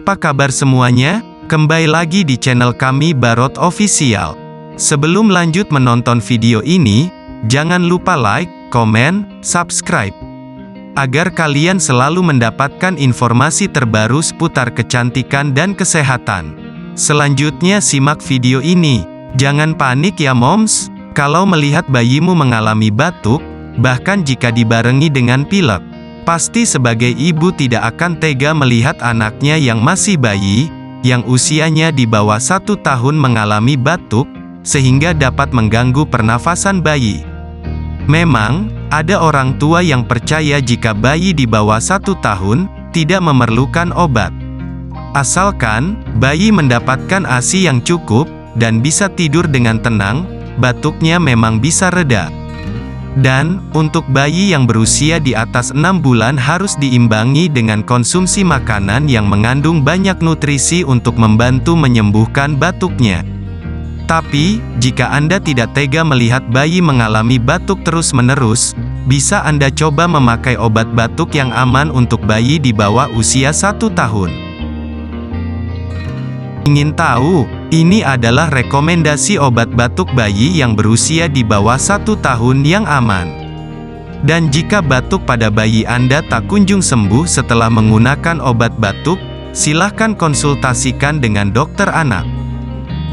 Apa kabar semuanya? Kembali lagi di channel kami Barot Official. Sebelum lanjut menonton video ini, jangan lupa like, komen, subscribe, agar kalian selalu mendapatkan informasi terbaru seputar kecantikan dan kesehatan. Selanjutnya simak video ini. Jangan panik ya moms, kalau melihat bayimu mengalami batuk, bahkan jika dibarengi dengan pilek. Pasti sebagai ibu tidak akan tega melihat anaknya yang masih bayi, yang usianya di bawah 1 tahun mengalami batuk, sehingga dapat mengganggu pernafasan bayi. Memang, ada orang tua yang percaya jika bayi di bawah 1 tahun, tidak memerlukan obat. Asalkan, bayi mendapatkan ASI yang cukup, dan bisa tidur dengan tenang, batuknya memang bisa reda. Dan, untuk bayi yang berusia di atas 6 bulan harus diimbangi dengan konsumsi makanan yang mengandung banyak nutrisi untuk membantu menyembuhkan batuknya. Tapi, jika Anda tidak tega melihat bayi mengalami batuk terus-menerus, bisa Anda coba memakai obat batuk yang aman untuk bayi di bawah usia 1 tahun. Ingin tahu? Ini adalah rekomendasi obat batuk bayi yang berusia di bawah 1 tahun yang aman. Dan jika batuk pada bayi Anda tak kunjung sembuh setelah menggunakan obat batuk, silahkan konsultasikan dengan dokter anak.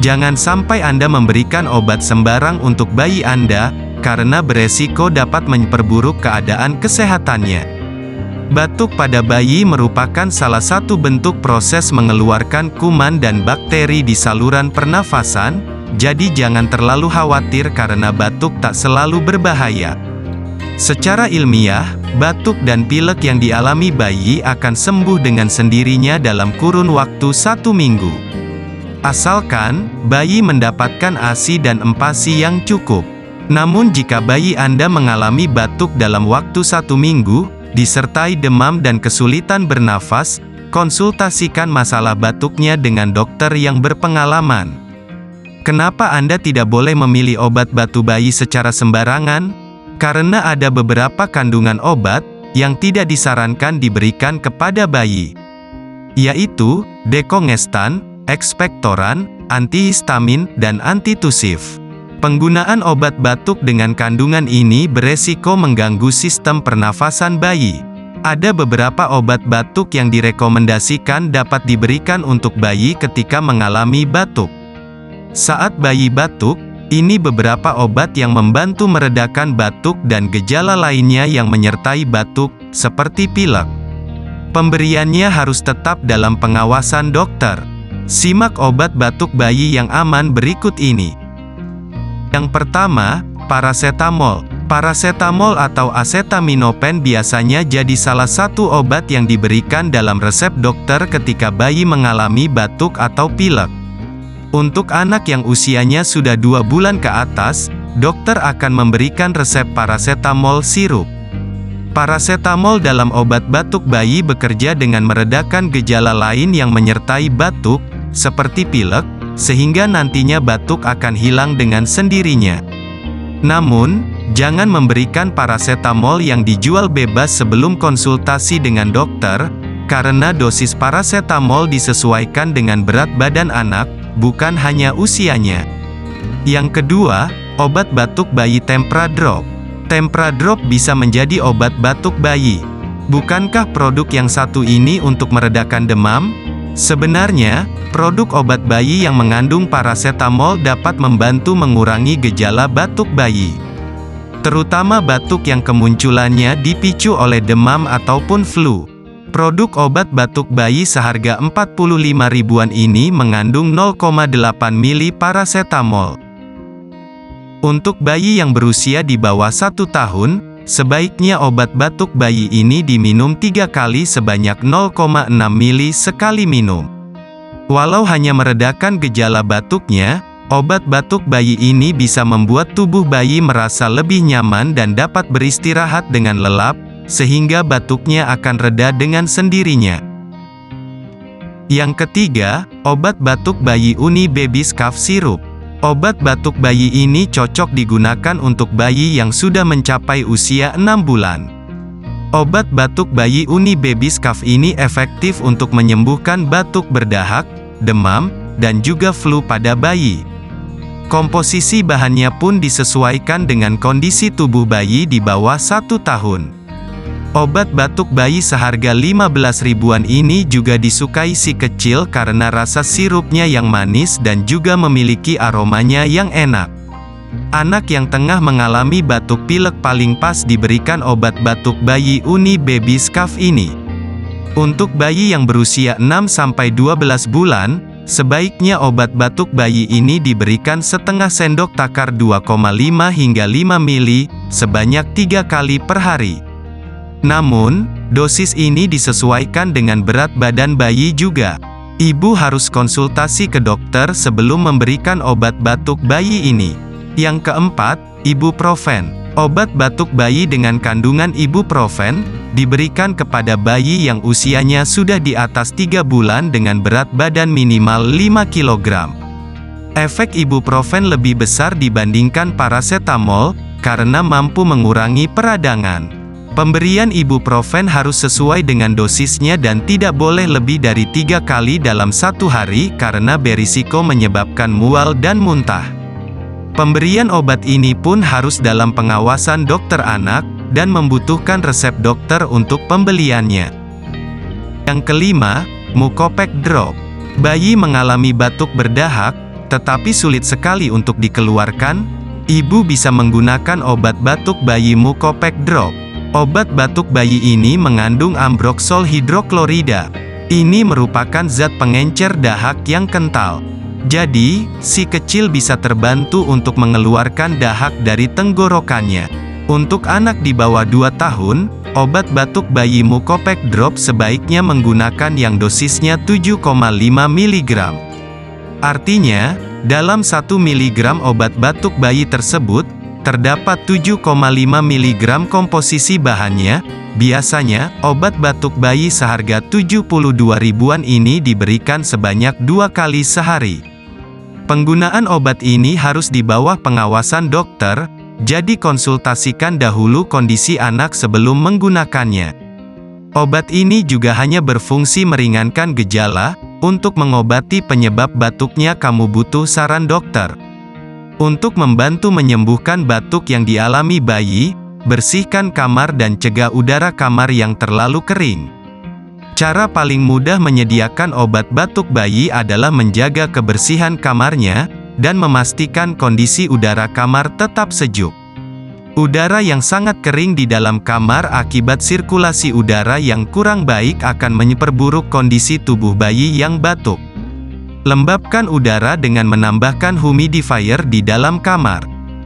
Jangan sampai Anda memberikan obat sembarang untuk bayi Anda, karena beresiko dapat memperburuk keadaan kesehatannya. Batuk pada bayi merupakan salah satu bentuk proses mengeluarkan kuman dan bakteri di saluran pernafasan, jadi jangan terlalu khawatir karena batuk tak selalu berbahaya. Secara ilmiah, batuk dan pilek yang dialami bayi akan sembuh dengan sendirinya dalam kurun waktu 1 minggu. Asalkan, bayi mendapatkan ASI dan empasi yang cukup. Namun jika bayi Anda mengalami batuk dalam waktu 1 minggu, disertai demam dan kesulitan bernafas, konsultasikan masalah batuknya dengan dokter yang berpengalaman. Kenapa Anda tidak boleh memilih obat batuk bayi secara sembarangan? Karena ada beberapa kandungan obat yang tidak disarankan diberikan kepada bayi, yaitu dekongestan, ekspektoran, antihistamin, dan antitusif. Penggunaan obat batuk dengan kandungan ini beresiko mengganggu sistem pernafasan bayi. Ada beberapa obat batuk yang direkomendasikan dapat diberikan untuk bayi ketika mengalami batuk. Saat bayi batuk, ini beberapa obat yang membantu meredakan batuk dan gejala lainnya yang menyertai batuk, seperti pilek. Pemberiannya harus tetap dalam pengawasan dokter. Simak obat batuk bayi yang aman berikut ini. Yang pertama, parasetamol. Parasetamol atau acetaminophen biasanya jadi salah satu obat yang diberikan dalam resep dokter ketika bayi mengalami batuk atau pilek. Untuk anak yang usianya sudah 2 bulan ke atas, dokter akan memberikan resep parasetamol sirup. Parasetamol dalam obat batuk bayi bekerja dengan meredakan gejala lain yang menyertai batuk, seperti pilek, sehingga nantinya batuk akan hilang dengan sendirinya. Namun, jangan memberikan parasetamol yang dijual bebas sebelum konsultasi dengan dokter, karena dosis parasetamol disesuaikan dengan berat badan anak, bukan hanya usianya. Yang kedua, obat batuk bayi Tempra Drop. Tempra Drop bisa menjadi obat batuk bayi. Bukankah produk yang satu ini untuk meredakan demam? Sebenarnya, produk obat bayi yang mengandung parasetamol dapat membantu mengurangi gejala batuk bayi, terutama batuk yang kemunculannya dipicu oleh demam ataupun flu. Produk obat batuk bayi seharga 45 ribuan ini mengandung 0,8 mili parasetamol. Untuk bayi yang berusia di bawah 1 tahun, sebaiknya obat batuk bayi ini diminum 3 kali sebanyak 0,6 mili sekali minum. Walau hanya meredakan gejala batuknya, obat batuk bayi ini bisa membuat tubuh bayi merasa lebih nyaman dan dapat beristirahat dengan lelap, sehingga batuknya akan reda dengan sendirinya. Yang ketiga, obat batuk bayi Uni Baby's Cough Syrup. Obat batuk bayi ini cocok digunakan untuk bayi yang sudah mencapai usia 6 bulan. Obat batuk bayi Uni Baby Scough ini efektif untuk menyembuhkan batuk berdahak, demam, dan juga flu pada bayi. Komposisi bahannya pun disesuaikan dengan kondisi tubuh bayi di bawah 1 tahun. Obat batuk bayi seharga 15 ribuan ini juga disukai si kecil karena rasa sirupnya yang manis dan juga memiliki aromanya yang enak. Anak yang tengah mengalami batuk pilek paling pas diberikan obat batuk bayi Uni Baby Scough ini. Untuk bayi yang berusia 6-12 bulan, sebaiknya obat batuk bayi ini diberikan setengah sendok takar 2,5 hingga 5 ml, sebanyak 3 kali per hari. Namun, dosis ini disesuaikan dengan berat badan bayi juga. Ibu harus konsultasi ke dokter sebelum memberikan obat batuk bayi ini. Yang keempat, ibuprofen. Obat batuk bayi dengan kandungan ibuprofen, diberikan kepada bayi yang usianya sudah di atas 3 bulan dengan berat badan minimal 5 kg. Efek ibuprofen lebih besar dibandingkan parasetamol, karena mampu mengurangi peradangan. Pemberian ibuprofen harus sesuai dengan dosisnya dan tidak boleh lebih dari 3 kali dalam 1 hari karena berisiko menyebabkan mual dan muntah. Pemberian obat ini pun harus dalam pengawasan dokter anak, dan membutuhkan resep dokter untuk pembeliannya. Yang kelima, Mucopek Drop. Bayi mengalami batuk berdahak, tetapi sulit sekali untuk dikeluarkan. Ibu bisa menggunakan obat batuk bayi Mucopek Drop. Obat batuk bayi ini mengandung ambroxol hidroklorida. Ini merupakan zat pengencer dahak yang kental. Jadi, si kecil bisa terbantu untuk mengeluarkan dahak dari tenggorokannya. Untuk anak di bawah 2 tahun, obat batuk bayi Mucopek Drop sebaiknya menggunakan yang dosisnya 7,5 mg. Artinya, dalam 1 mg obat batuk bayi tersebut, terdapat 7,5 mg komposisi bahannya. Biasanya, obat batuk bayi seharga 72 ribuan ini diberikan sebanyak 2 kali sehari. Penggunaan obat ini harus di bawah pengawasan dokter, jadi konsultasikan dahulu kondisi anak sebelum menggunakannya. Obat ini juga hanya berfungsi meringankan gejala. Untuk mengobati penyebab batuknya kamu butuh saran dokter. Untuk membantu menyembuhkan batuk yang dialami bayi, bersihkan kamar dan cegah udara kamar yang terlalu kering. Cara paling mudah menyediakan obat batuk bayi adalah menjaga kebersihan kamarnya, dan memastikan kondisi udara kamar tetap sejuk. Udara yang sangat kering di dalam kamar akibat sirkulasi udara yang kurang baik akan memperburuk kondisi tubuh bayi yang batuk. Lembabkan udara dengan menambahkan humidifier di dalam kamar.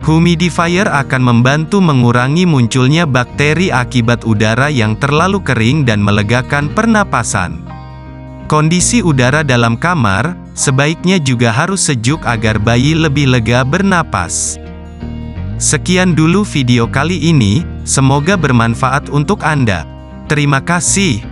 Humidifier akan membantu mengurangi munculnya bakteri akibat udara yang terlalu kering dan melegakan pernapasan. Kondisi udara dalam kamar sebaiknya juga harus sejuk agar bayi lebih lega bernapas. Sekian dulu video kali ini, semoga bermanfaat untuk Anda. Terima kasih.